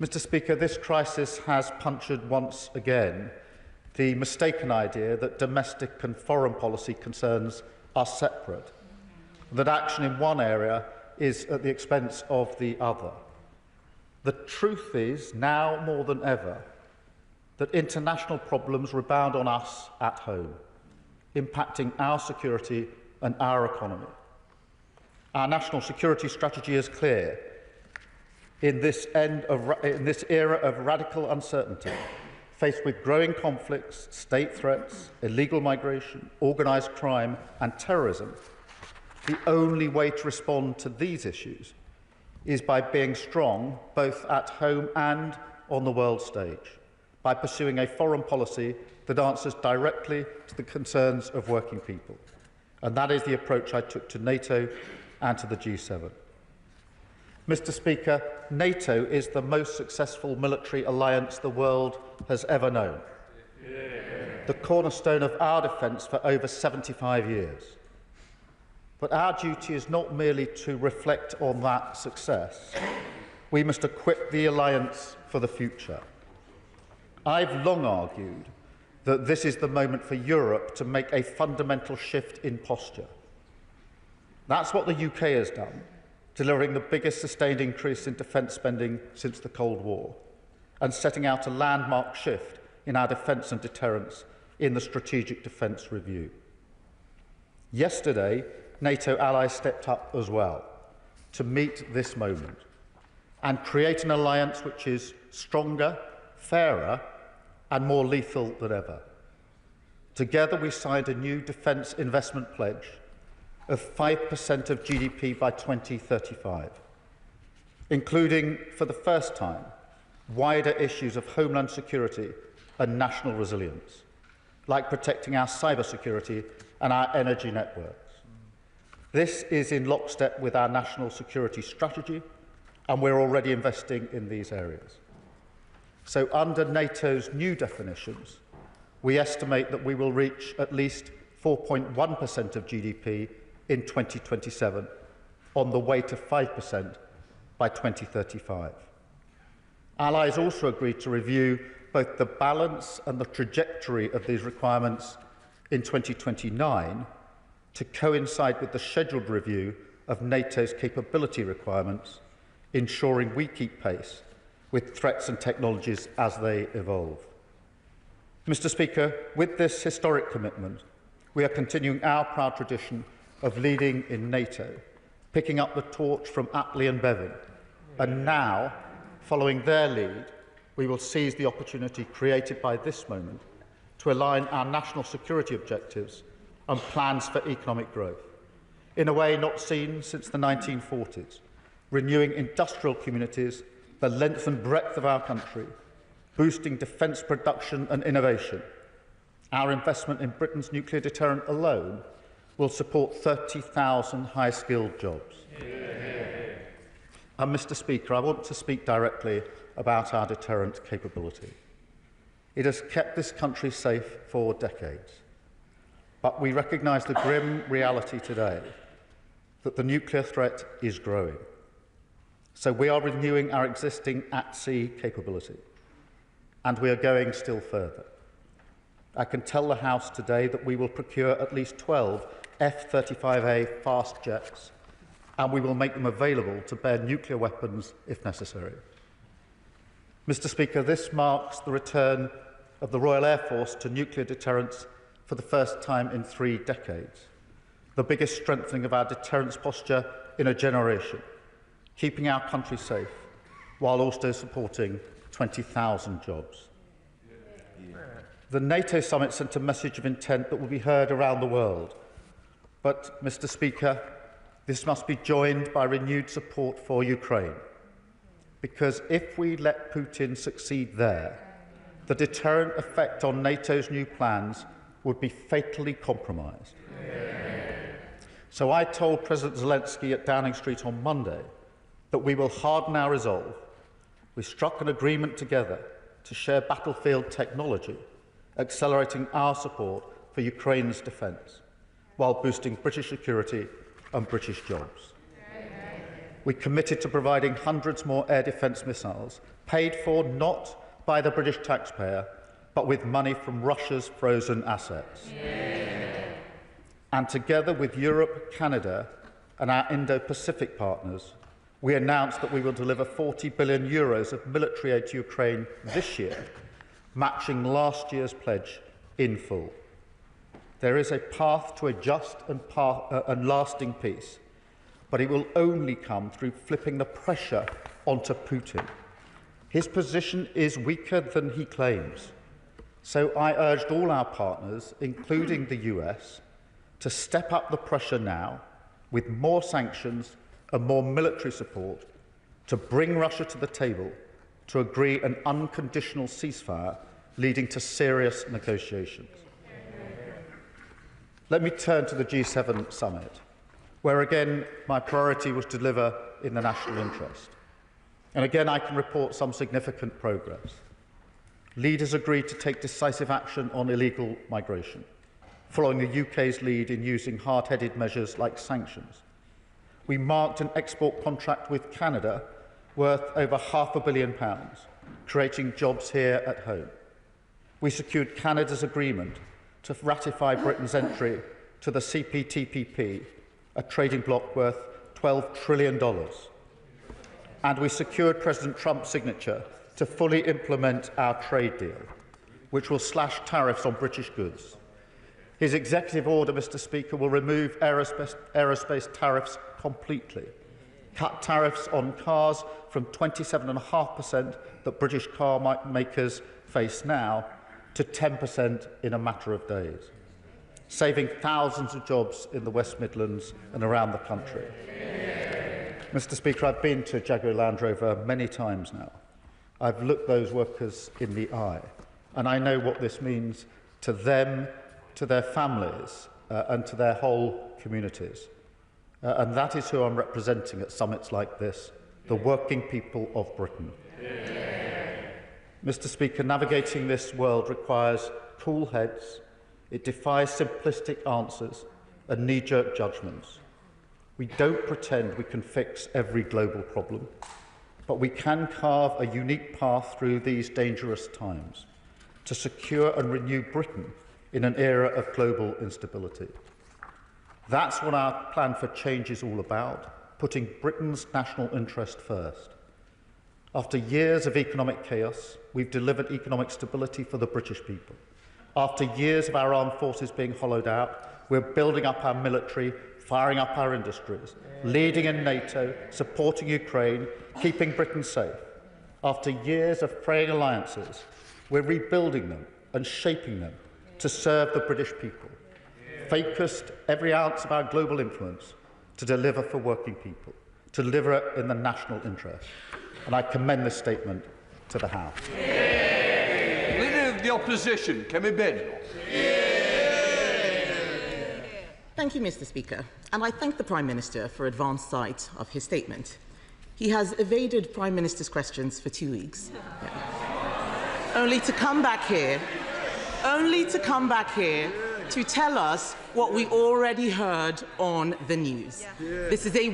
Mr. Speaker, this crisis has punctured once again the mistaken idea that domestic and foreign policy concerns are separate, that action in one area is at the expense of the other. The truth is, now more than ever, that international problems rebound on us at home, impacting our security and our economy. Our national security strategy is clear. In this era of radical uncertainty, faced with growing conflicts, state threats, illegal migration, organised crime and terrorism, the only way to respond to these issues is by being strong both at home and on the world stage, by pursuing a foreign policy that answers directly to the concerns of working people. And that is the approach I took to NATO and to the G7. Mr. Speaker, NATO is the most successful military alliance the world has ever known, the cornerstone of our defence for over 75 years. But our duty is not merely to reflect on that success. We must equip the alliance for the future. I've long argued that this is the moment for Europe to make a fundamental shift in posture. That's what the UK has done, delivering the biggest sustained increase in defence spending since the Cold War, and setting out a landmark shift in our defence and deterrence in the Strategic Defence Review. Yesterday, NATO allies stepped up as well to meet this moment and create an alliance which is stronger, fairer and more lethal than ever. Together we signed a new defence investment pledge of 5% of GDP by 2035, including, for the first time, wider issues of homeland security and national resilience, like protecting our cybersecurity and our energy networks. This is in lockstep with our national security strategy, and we're already investing in these areas. So under NATO's new definitions, we estimate that we will reach at least 4.1% of GDP in 2027, on the way to 5% by 2035. Allies also agreed to review both the balance and the trajectory of these requirements in 2029 to coincide with the scheduled review of NATO's capability requirements, ensuring we keep pace with threats and technologies as they evolve. Mr. Speaker, with this historic commitment, we are continuing our proud tradition of leading in NATO, picking up the torch from Attlee and Bevin, and now, following their lead, we will seize the opportunity created by this moment to align our national security objectives and plans for economic growth, in a way not seen since the 1940s, renewing industrial communities the length and breadth of our country, boosting defence production and innovation. Our investment in Britain's nuclear deterrent alone will support 30,000 high-skilled jobs. And Mr. Speaker, I want to speak directly about our deterrent capability. It has kept this country safe for decades. But we recognise the grim reality today that the nuclear threat is growing. So we are renewing our existing at-sea capability, and we are going still further. I can tell the House today that we will procure at least 12 F-35A fast jets, and we will make them available to bear nuclear weapons if necessary. Mr. Speaker, this marks the return of the Royal Air Force to nuclear deterrence for the first time in 3 decades, the biggest strengthening of our deterrence posture in a generation, keeping our country safe while also supporting 20,000 jobs. The NATO summit sent a message of intent that will be heard around the world. But, Mr. Speaker, this must be joined by renewed support for Ukraine. Because if we let Putin succeed there, the deterrent effect on NATO's new plans would be fatally compromised. So I told President Zelensky at Downing Street on Monday that we will harden our resolve. We struck an agreement together to share battlefield technology, accelerating our support for Ukraine's defence, while boosting British security and British jobs. We committed to providing hundreds more air defence missiles, paid for not by the British taxpayer, but with money from Russia's frozen assets. And together with Europe, Canada and our Indo-Pacific partners, we announced that we will deliver €40 billion of military aid to Ukraine this year, matching last year's pledge in full. There is a path to a just and lasting peace, but it will only come through flipping the pressure onto Putin. His position is weaker than he claims. So I urged all our partners, including the US, to step up the pressure now with more sanctions and more military support to bring Russia to the table to agree an unconditional ceasefire leading to serious negotiations. Let me turn to the G7 summit, where again my priority was to deliver in the national interest. And again I can report some significant progress. Leaders agreed to take decisive action on illegal migration, following the UK's lead in using hard-headed measures like sanctions. We marked an export contract with Canada worth over £500 million, creating jobs here at home. We secured Canada's agreement to ratify Britain's entry to the CPTPP, a trading bloc worth $12 trillion. And we secured President Trump's signature to fully implement our trade deal, which will slash tariffs on British goods. His executive order, Mr. Speaker, will remove aerospace tariffs completely, cut tariffs on cars from 27.5% that British car makers face now to 10% in a matter of days, saving thousands of jobs in the West Midlands and around the country. Mr. Speaker, I've been to Jaguar Land Rover many times now. I've looked those workers in the eye, and I know what this means to them, to their families, and to their whole communities. And that is who I'm representing at summits like this, the working people of Britain. Mr. Speaker, navigating this world requires cool heads. It defies simplistic answers and knee-jerk judgments. We don't pretend we can fix every global problem, but we can carve a unique path through these dangerous times to secure and renew Britain in an era of global instability. That's what our plan for change is all about, putting Britain's national interest first. After years of economic chaos, we've delivered economic stability for the British people. After years of our armed forces being hollowed out, we're building up our military, firing up our industries, leading in NATO, supporting Ukraine, keeping Britain safe. After years of fraying alliances, we're rebuilding them and shaping them to serve the British people. Focused every ounce of our global influence to deliver for working people, to deliver it in the national interest. And I commend this statement to the House. Leader of the Opposition, Kemi Ben. Thank you, Mr. Speaker, and I thank the Prime Minister for advance sight of his statement. He has evaded Prime Minister's questions for 2 weeks, only to come back here to tell us what we already heard on the news. This is a